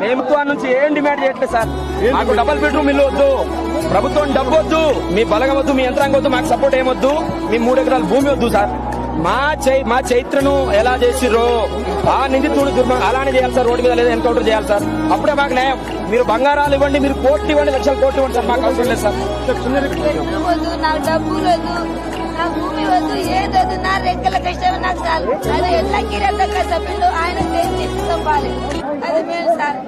ప్రభుత్వం నుంచి ఏం డిమాండ్ చేయట్లేదు సార్. మాకు డబుల్ బెడ్రూమ్ ఇల్లు వద్దు, ప్రభుత్వం డబ్బు వద్దు, మీ బలగం వద్దు, మీ యంత్రాంగం వద్దు, మాకు సపోర్ట్ ఏమొద్దు, మీ 3 ఎకరాల భూమి వద్దు సార్. మా చైత్రను ఎలా చేసిర్రో ఆ నిందితుడు అలానే చేయాలి సార్. రోడ్డు మీద లేదా ఎన్కౌంటర్ చేయాలి సార్. అప్పుడే మాకు న్యాయం. మీరు బంగారాలు ఇవ్వండి, మీరు కోట్లు ఇవ్వండి, లక్షల కోట్లు ఇవ్వండి సార్, మాకు అవసరం లేదు సార్. నాకు డబ్బు లేదు, నా భూమి వద్దు, ఏదొద్దు, నా రెక్కల కష్టం నాకు చాలు. అది ఎలా కిరాత కష్టపడి ఆయన తెచ్చి చంపాలి, అది మేలు సార్.